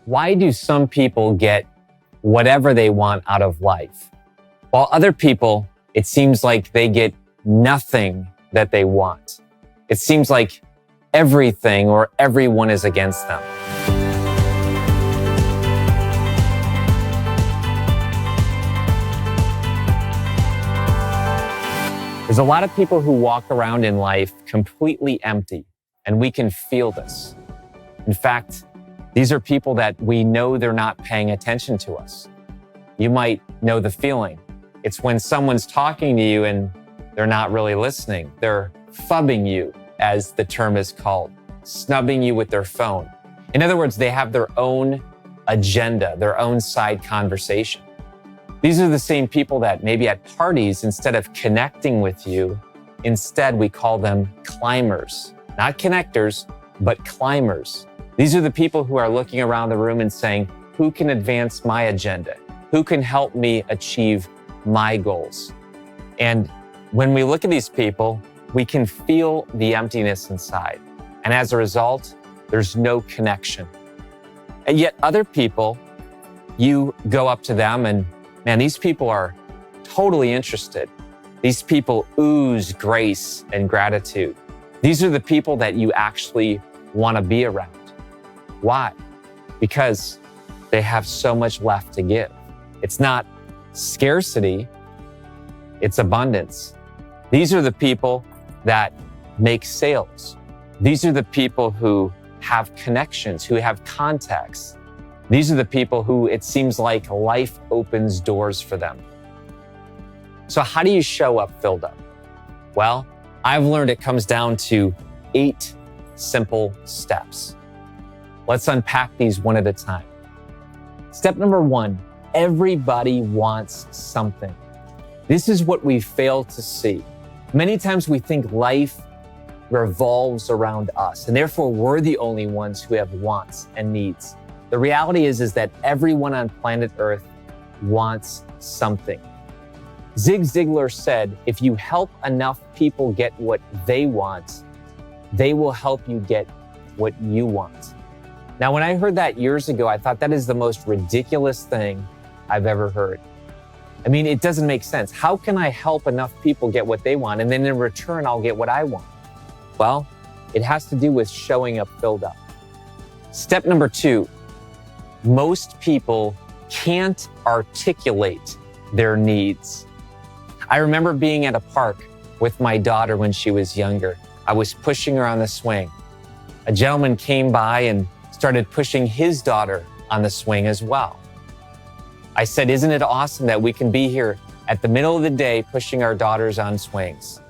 Why do some people get whatever they want out of life, while other people, it seems like they get nothing that they want? It seems like everything or everyone is against them. There's a lot of people who walk around in life completely empty, and we can feel this. In fact, these are people that we know they're not paying attention to us. You might know the feeling. It's when someone's talking to you and they're not really listening. They're phubbing you, as the term is called, snubbing you with their phone. In other words, they have their own agenda, their own side conversation. These are the same people that maybe at parties, instead of connecting with you, instead we call them climbers. Not connectors, but climbers. These are the people who are looking around the room and saying, who can advance my agenda? Who can help me achieve my goals? And when we look at these people, we can feel the emptiness inside. And as a result, there's no connection. And yet other people, you go up to them and man, these people are totally interested. These people ooze grace and gratitude. These are the people that you actually want to be around. Why? Because they have so much left to give. It's not scarcity, it's abundance. These are the people that make sales. These are the people who have connections, who have contacts. These are the people who it seems like life opens doors for them. So how do you show up filled up? Well, I've learned it comes down to 8 simple steps. Let's unpack these one at a time. Step number 1, everybody wants something. This is what we fail to see. Many times we think life revolves around us, and therefore we're the only ones who have wants and needs. The reality is that everyone on planet Earth wants something. Zig Ziglar said, if you help enough people get what they want, they will help you get what you want. Now, when I heard that years ago, I thought that is the most ridiculous thing I've ever heard. I mean, it doesn't make sense. How can I help enough people get what they want, and then in return, I'll get what I want? Well, it has to do with showing up filled up. Step number 2, most people can't articulate their needs. I remember being at a park with my daughter when she was younger. I was pushing her on the swing. A gentleman came by and started pushing his daughter on the swing as well. I said, isn't it awesome that we can be here at the middle of the day pushing our daughters on swings?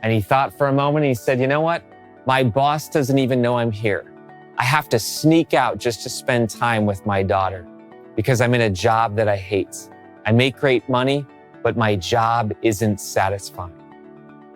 And he thought for a moment, and he said, you know what? My boss doesn't even know I'm here. I have to sneak out just to spend time with my daughter because I'm in a job that I hate. I make great money, but my job isn't satisfying.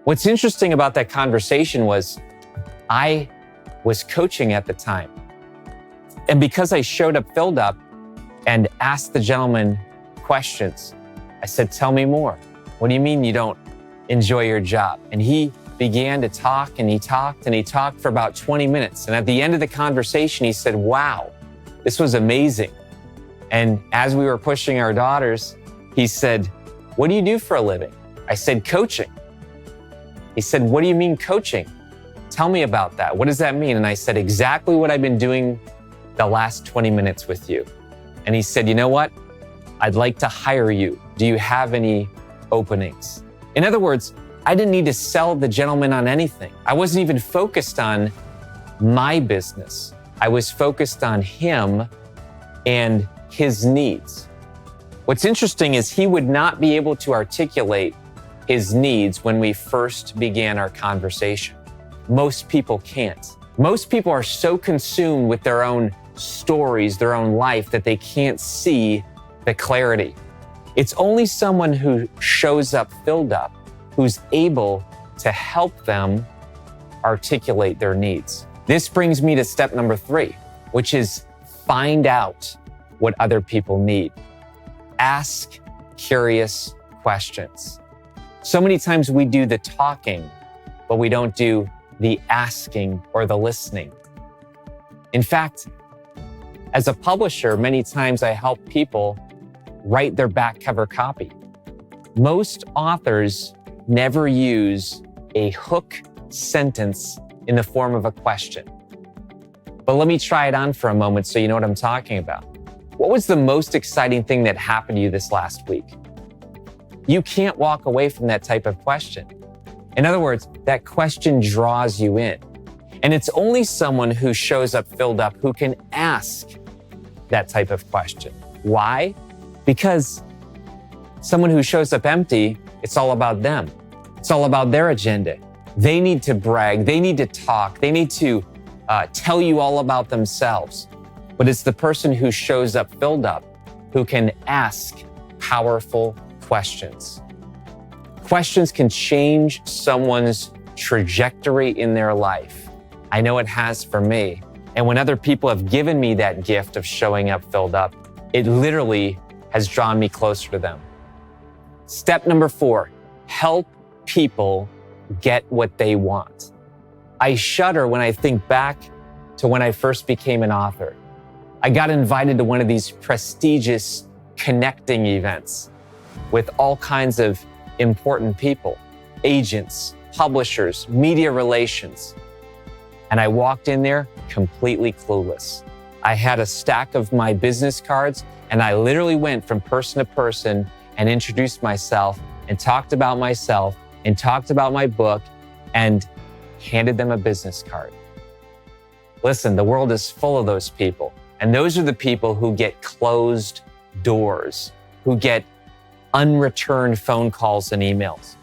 What's interesting about that conversation was I was coaching at the time. And because I showed up filled up and asked the gentleman questions, I said, tell me more. What do you mean you don't enjoy your job? And he began to talk and he talked and he talked for about 20 minutes. And at the end of the conversation, he said, wow, this was amazing. And as we were pushing our daughters, he said, what do you do for a living? I said, coaching. He said, what do you mean coaching? Tell me about that. What does that mean? And I said, exactly what I've been doing the last 20 minutes with you. And he said, you know what? I'd like to hire you. Do you have any openings? In other words, I didn't need to sell the gentleman on anything. I wasn't even focused on my business. I was focused on him and his needs. What's interesting is he would not be able to articulate his needs when we first began our conversation. Most people can't. Most people are so consumed with their own stories, their own life, that they can't see the clarity. It's only someone who shows up filled up who's able to help them articulate their needs. This brings me to step number 3, which is find out what other people need. Ask curious questions. So many times we do the talking, but we don't do the asking or the listening. In fact, As a publisher, many times I help people write their back cover copy. Most authors never use a hook sentence in the form of a question. But let me try it on for a moment so you know what I'm talking about. What was the most exciting thing that happened to you this last week? You can't walk away from that type of question. In other words, that question draws you in. And it's only someone who shows up filled up who can ask that type of question. Why? Because someone who shows up empty, it's all about them. It's all about their agenda. They need to brag. They need to talk. They need to tell you all about themselves. But it's the person who shows up filled up who can ask powerful questions. Questions can change someone's trajectory in their life. I know it has for me. And when other people have given me that gift of showing up filled up, it literally has drawn me closer to them. Step number 4, help people get what they want. I shudder when I think back to when I first became an author. I got invited to one of these prestigious connecting events with all kinds of important people, agents, publishers, media relations. And I walked in there completely clueless. I had a stack of my business cards and I literally went from person to person and introduced myself and talked about myself and talked about my book and handed them a business card. Listen, the world is full of those people. And those are the people who get closed doors, who get unreturned phone calls and emails.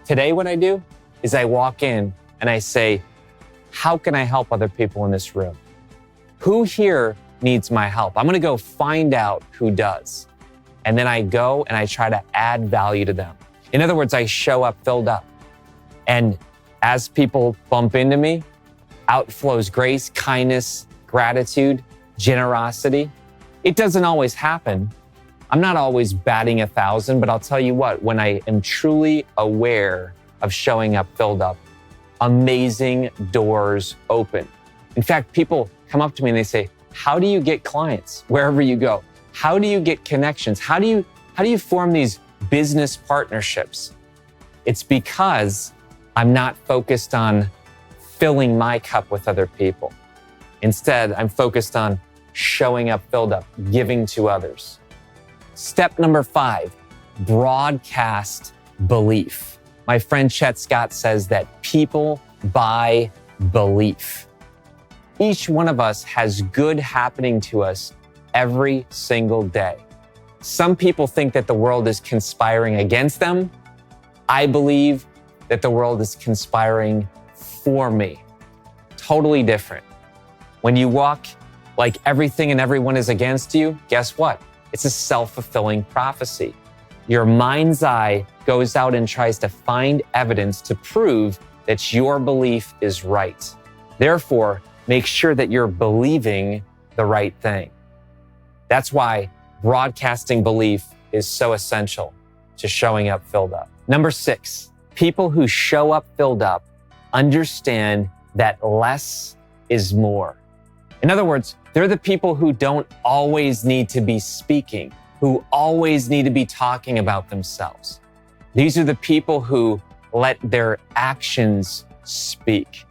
Today, what I do is I walk in and I say, how can I help other people in this room? Who here needs my help? I'm gonna go find out who does. And then I go and I try to add value to them. In other words, I show up filled up. And as people bump into me, out flows grace, kindness, gratitude, generosity. It doesn't always happen. I'm not always batting 1,000, but I'll tell you what, when I am truly aware of showing up filled up, amazing doors open. In fact, people come up to me and they say, how do you get clients wherever you go? How do you get connections? How do you form these business partnerships? It's because I'm not focused on filling my cup with other people. Instead, I'm focused on showing up filled up, giving to others. Step number 5, broadcast belief. My friend Chet Scott says that people buy belief. Each one of us has good happening to us every single day. Some people think that the world is conspiring against them. I believe that the world is conspiring for me. Totally different. When you walk like everything and everyone is against you, guess what? It's a self-fulfilling prophecy. Your mind's eye goes out and tries to find evidence to prove that your belief is right. Therefore, make sure that you're believing the right thing. That's why broadcasting belief is so essential to showing up filled up. Number 6, people who show up filled up understand that less is more. In other words, they're the people who don't always need to be speaking, who always need to be talking about themselves. These are the people who let their actions speak.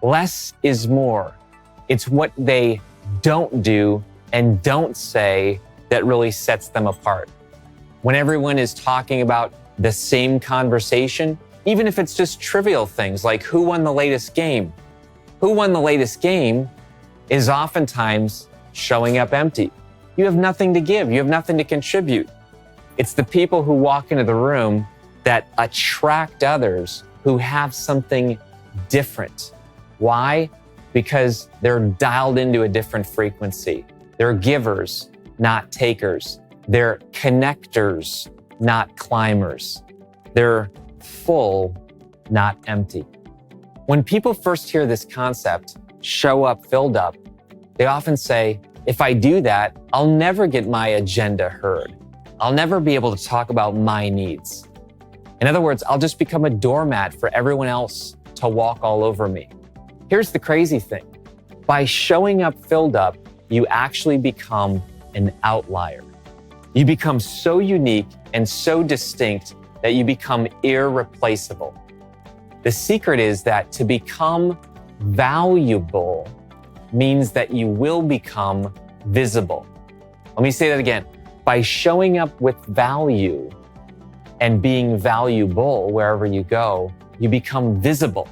Less is more. It's what they don't do and don't say that really sets them apart. When everyone is talking about the same conversation, even if it's just trivial things like who won the latest game, who won the latest game is oftentimes showing up empty. You have nothing to give. You have nothing to contribute. It's the people who walk into the room that attract others who have something different. Why? Because they're dialed into a different frequency. They're givers, not takers. They're connectors, not climbers. They're full, not empty. When people first hear this concept, show up filled up, they often say, if I do that, I'll never get my agenda heard. I'll never be able to talk about my needs. In other words, I'll just become a doormat for everyone else to walk all over me. Here's the crazy thing. By showing up filled up, you actually become an outlier. You become so unique and so distinct that you become irreplaceable. The secret is that to become valuable means that you will become visible. Let me say that again. By showing up with value and being valuable wherever you go, you become visible.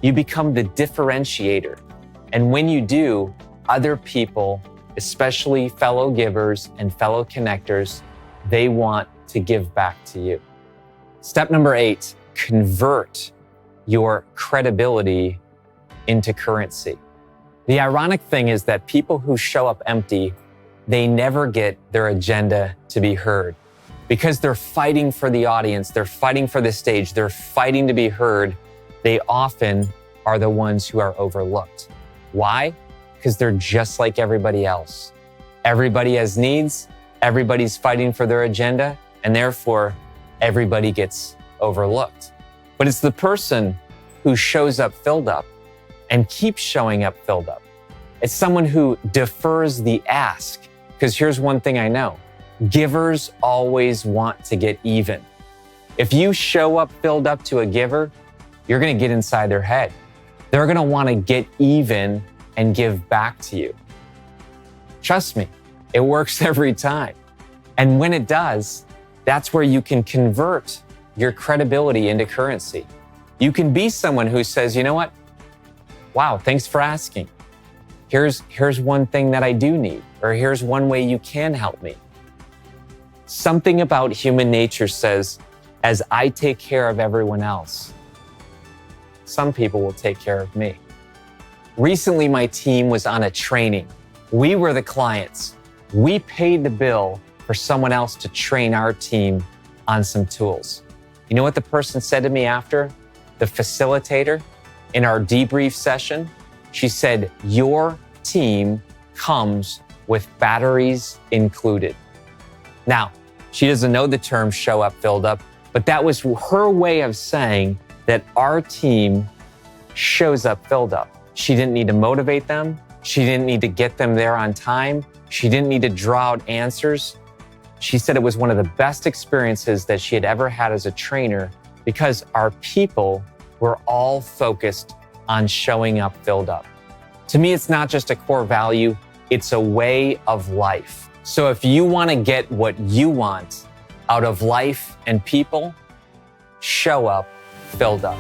You become the differentiator. And when you do, other people, especially fellow givers and fellow connectors, they want to give back to you. Step number 8, convert your credibility into currency. The ironic thing is that people who show up empty, they never get their agenda to be heard because they're fighting for the audience, they're fighting for the stage, they're fighting to be heard. They often are the ones who are overlooked. Why? Because they're just like everybody else. Everybody has needs, everybody's fighting for their agenda, and therefore everybody gets overlooked. But it's the person who shows up filled up and keeps showing up filled up. It's someone who defers the ask. Because here's one thing I know, givers always want to get even. If you show up filled up to a giver, you're gonna get inside their head. They're gonna wanna get even and give back to you. Trust me, it works every time. And when it does, that's where you can convert your credibility into currency. You can be someone who says, you know what? Wow, thanks for asking. Here's one thing that I do need, or here's one way you can help me. Something about human nature says, as I take care of everyone else, some people will take care of me. Recently, my team was on a training. We were the clients. We paid the bill for someone else to train our team on some tools. You know what the person said to me after? The facilitator in our debrief session, she said, your team comes with batteries included. Now, she doesn't know the term show up, filled up, but that was her way of saying that our team shows up filled up. She didn't need to motivate them. She didn't need to get them there on time. She didn't need to draw out answers. She said it was one of the best experiences that she had ever had as a trainer because our people were all focused on showing up filled up. To me, it's not just a core value, it's a way of life. So if you want to get what you want out of life and people, show up filled up.